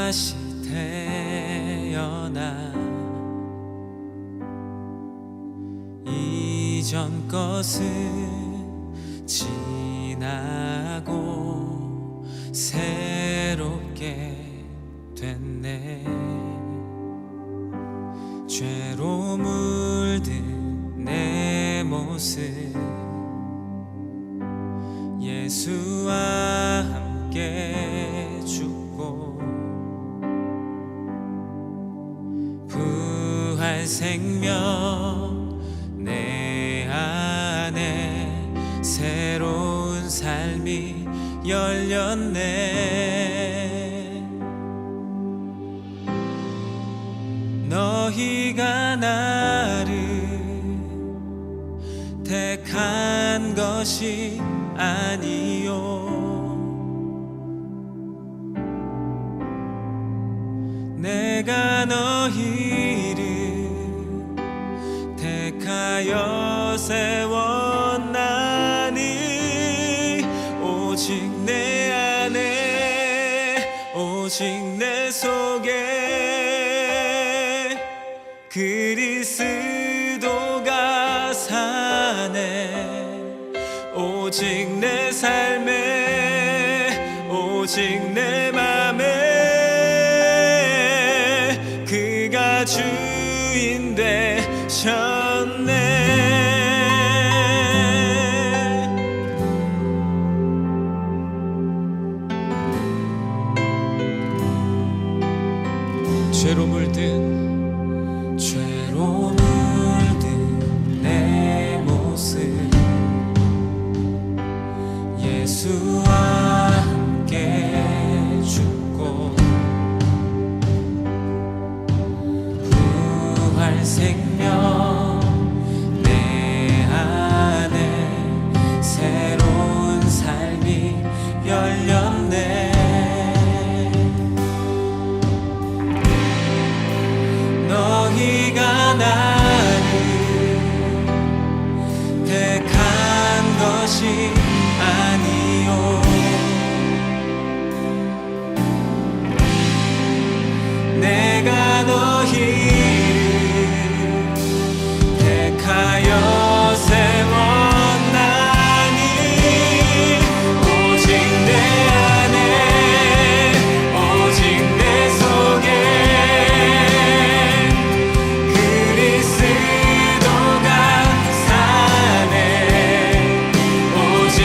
다시 태어나 이전 것은 지나고 새롭게 됐네. 죄로 물든 내 모습 예수와 함께 죽고 부활 생명 내 안에 새로운 삶이 열렸네. 너희가 나를 택한 것이 아니요 내가 너희를 택하여 세웠나니 오직 내 안에 오직 내 속에 그리스도가 사네. 오직 내 삶에 오직 내 맘에 그가 주인 되셨네. 죄로 물든 내 모습 예수와 함께 죽고 부활 생명 내 안에 새로운 삶이 열렸네. 너희가 나를 택한 것이 아니요 내가 너희를 택하여 세웠나니 오직 내 안에 오직 내 속에 그리스도가 사네. 오직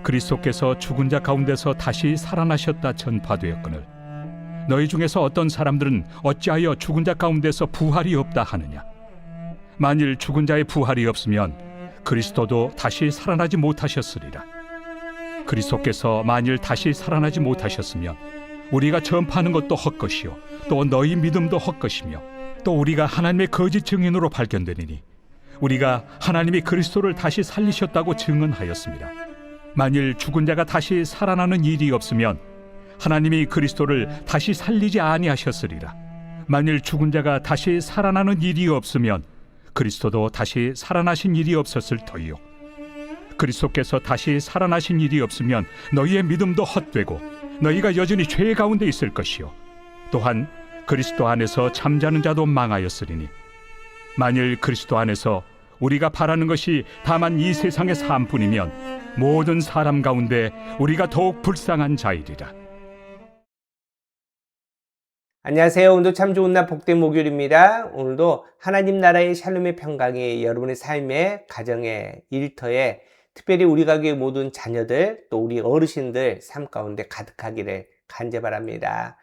그리스도께서 죽은 자 가운데서 다시 살아나셨다 전파되었거늘 너희 중에서 어떤 사람들은 어찌하여 죽은 자 가운데서 부활이 없다 하느냐. 만일 죽은 자의 부활이 없으면 그리스도도 다시 살아나지 못하셨으리라. 그리스도께서 만일 다시 살아나지 못하셨으면 우리가 전파하는 것도 헛것이요 또 너희 믿음도 헛것이며 또 우리가 하나님의 거짓 증인으로 발견되리니 우리가 하나님이 그리스도를 다시 살리셨다고 증언하였습니다. 만일 죽은 자가 다시 살아나는 일이 없으면 하나님이 그리스도를 다시 살리지 아니하셨으리라. 만일 죽은 자가 다시 살아나는 일이 없으면 그리스도도 다시 살아나신 일이 없었을 터이요 그리스도께서 다시 살아나신 일이 없으면 너희의 믿음도 헛되고 너희가 여전히 죄 가운데 있을 것이요 또한 그리스도 안에서 잠자는 자도 망하였으리니 만일 그리스도 안에서 우리가 바라는 것이 다만 이 세상의 삶뿐이면 모든 사람 가운데 우리가 더욱 불쌍한 자이리라. 안녕하세요. 오늘도 참 좋은 날 복된 목요일입니다. 오늘도 하나님 나라의 샬롬의 평강이 여러분의 삶에, 가정에, 일터에, 특별히 우리 가족의 모든 자녀들, 또 우리 어르신들 삶 가운데 가득하기를 간절히 바랍니다.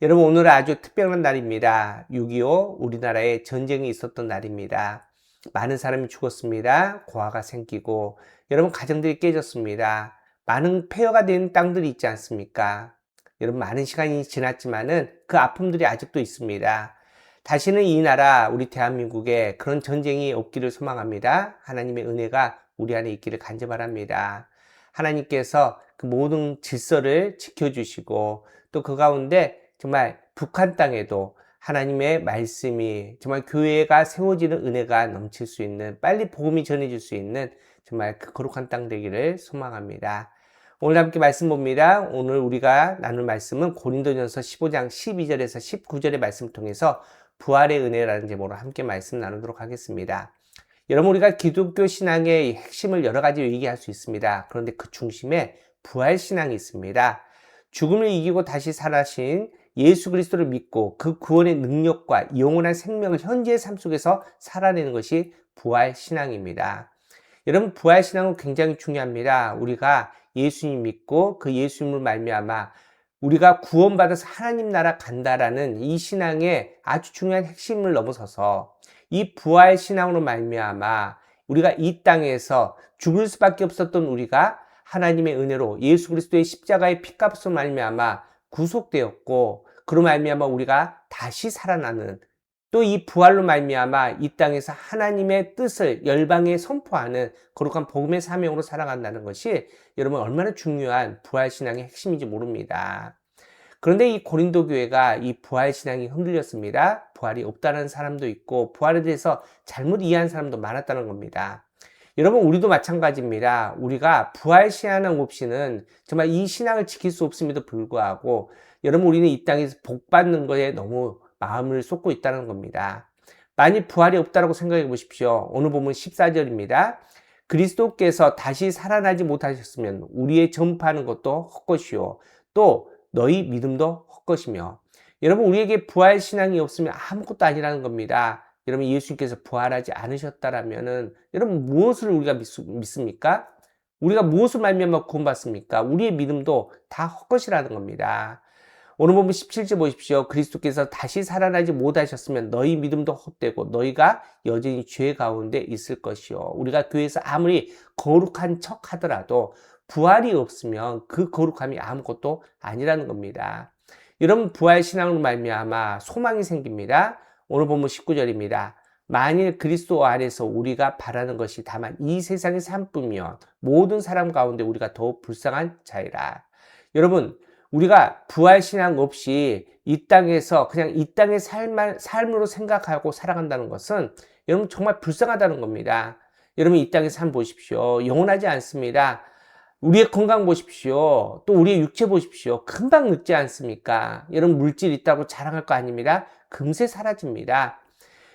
여러분, 오늘은 아주 특별한 날입니다. 6.25 우리나라에 전쟁이 있었던 날입니다. 많은 사람이 죽었습니다. 고아가 생기고 여러분 가정들이 깨졌습니다. 많은 폐허가 된 땅들이 있지 않습니까? 여러분 많은 시간이 지났지만은 그 아픔들이 아직도 있습니다. 다시는 이 나라 우리 대한민국에 그런 전쟁이 없기를 소망합니다. 하나님의 은혜가 우리 안에 있기를 간절히 바랍니다. 하나님께서 그 모든 질서를 지켜주시고 또 그 가운데 정말 북한 땅에도 하나님의 말씀이 정말 교회가 세워지는 은혜가 넘칠 수 있는, 빨리 복음이 전해질 수 있는 정말 그 거룩한 땅 되기를 소망합니다. 오늘 함께 말씀 봅니다. 오늘 우리가 나눌 말씀은 고린도전서 15장 12절에서 19절의 말씀을 통해서 부활의 은혜라는 제목으로 함께 말씀 나누도록 하겠습니다. 여러분, 우리가 기독교 신앙의 핵심을 여러 가지 얘기할 수 있습니다. 그런데 그 중심에 부활 신앙이 있습니다. 죽음을 이기고 다시 살아신 예수 그리스도를 믿고 그 구원의 능력과 영원한 생명을 현재의 삶 속에서 살아내는 것이 부활 신앙입니다. 여러분, 부활 신앙은 굉장히 중요합니다. 우리가 예수님 믿고 그 예수님을 말미암아 우리가 구원받아서 하나님 나라 간다라는 이 신앙의 아주 중요한 핵심을 넘어서서 이 부활 신앙으로 말미암아 우리가 이 땅에서 죽을 수밖에 없었던 우리가 하나님의 은혜로 예수 그리스도의 십자가의 피값으로 말미암아 구속되었고 그로 말미암아 우리가 다시 살아나는, 또 이 부활로 말미암아 이 땅에서 하나님의 뜻을 열방에 선포하는 거룩한 복음의 사명으로 살아간다는 것이 여러분 얼마나 중요한 부활신앙의 핵심인지 모릅니다. 그런데 이 고린도 교회가 이 부활신앙이 흔들렸습니다. 부활이 없다는 사람도 있고 부활에 대해서 잘못 이해한 사람도 많았다는 겁니다. 여러분, 우리도 마찬가지입니다. 우리가 부활신앙 없이는 정말 이 신앙을 지킬 수 없음에도 불구하고 여러분, 우리는 이 땅에서 복 받는 거에 너무 마음을 쏟고 있다는 겁니다. 만일 부활이 없다고 생각해 보십시오. 오늘 보면 14절입니다. 그리스도께서 다시 살아나지 못하셨으면 우리의 전파하는 것도 헛것이요 또 너희 믿음도 헛것이며. 여러분, 우리에게 부활 신앙이 없으면 아무것도 아니라는 겁니다. 여러분, 예수님께서 부활하지 않으셨다라면은 여러분 무엇을 우리가 믿습니까? 우리가 무엇을 말미암아 구원받습니까? 우리의 믿음도 다 헛것이라는 겁니다. 오늘 보면 17절 보십시오. 그리스도께서 다시 살아나지 못하셨으면 너희 믿음도 헛되고 너희가 여전히 죄 가운데 있을 것이요. 우리가 교회에서 아무리 거룩한 척 하더라도 부활이 없으면 그 거룩함이 아무것도 아니라는 겁니다. 여러분, 부활 신앙으로 말미암아 소망이 생깁니다. 오늘 보면 19절입니다. 만일 그리스도 안에서 우리가 바라는 것이 다만 이 세상의 삶뿐이면 모든 사람 가운데 우리가 더욱 불쌍한 자이라. 여러분, 우리가 부활신앙 없이 이 땅에서 그냥 이 땅의 삶으로 생각하고 살아간다는 것은 여러분 정말 불쌍하다는 겁니다. 여러분, 이 땅의 삶 보십시오. 영원하지 않습니다. 우리의 건강 보십시오. 또 우리의 육체 보십시오. 금방 늙지 않습니까? 여러분, 물질 있다고 자랑할 거 아닙니다. 금세 사라집니다.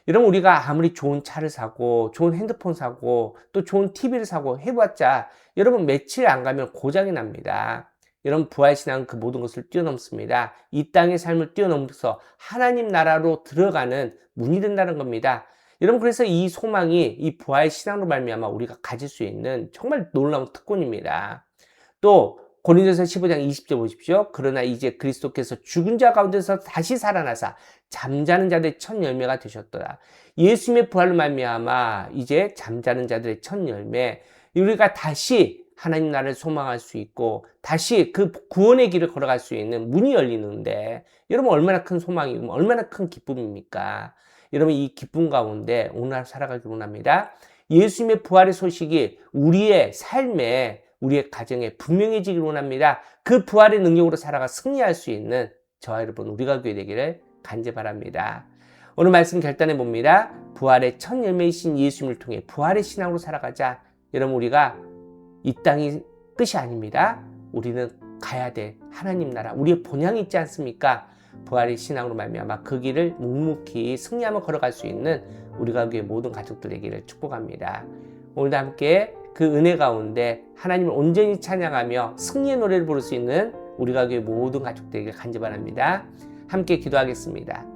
여러분, 우리가 아무리 좋은 차를 사고 좋은 핸드폰 사고 또 좋은 TV를 사고 해봤자 여러분 며칠 안 가면 고장이 납니다. 여러분, 부활신앙은 그 모든 것을 뛰어넘습니다. 이 땅의 삶을 뛰어넘어서 하나님 나라로 들어가는 문이 된다는 겁니다. 여러분, 그래서 이 소망이 이 부활신앙으로 말미암아 우리가 가질 수 있는 정말 놀라운 특권입니다. 또 고린도서 15장 20절 보십시오. 그러나 이제 그리스도께서 죽은 자 가운데서 다시 살아나사 잠자는 자들의 첫 열매가 되셨더라. 예수님의 부활로 말미암아 이제 잠자는 자들의 첫 열매, 우리가 다시 하나님 나라를 소망할 수 있고 다시 그 구원의 길을 걸어갈 수 있는 문이 열리는데, 여러분 얼마나 큰 소망이고 얼마나 큰 기쁨입니까? 여러분 이 기쁨 가운데 오늘 하루 살아가길 원합니다. 예수님의 부활의 소식이 우리의 삶에, 우리의 가정에 분명해지길 원합니다. 그 부활의 능력으로 살아가 승리할 수 있는 저와 여러분 우리가 교회 되기를 간절히 바랍니다. 오늘 말씀 결단해 봅니다. 부활의 첫 열매이신 예수님을 통해 부활의 신앙으로 살아가자. 여러분 우리가 이 땅이 끝이 아닙니다. 우리는 가야 될 하나님 나라, 우리의 본향이 있지 않습니까? 부활의 신앙으로 말미암아 그 길을 묵묵히 승리하며 걸어갈 수 있는 우리가 교회 모든 가족들 되기를 축복합니다. 오늘도 함께 그 은혜 가운데 하나님을 온전히 찬양하며 승리의 노래를 부를 수 있는 우리가 교회 모든 가족들에게 간절히 바랍니다. 함께 기도하겠습니다.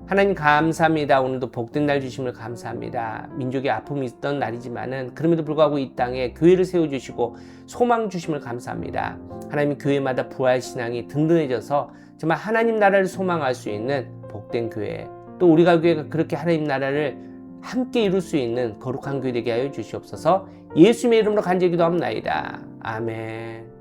하나님 감사합니다. 오늘도 복된 날 주심을 감사합니다. 민족의 아픔이 있던 날이지만은 그럼에도 불구하고 이 땅에 교회를 세워주시고 소망 주심을 감사합니다. 하나님 교회마다 부활 신앙이 든든해져서 정말 하나님 나라를 소망할 수 있는 복된 교회, 또 우리가 교회가 그렇게 하나님 나라를 함께 이룰 수 있는 거룩한 교회 되게 하여 주시옵소서. 예수님의 이름으로 간절히 기도합나이다. 아멘.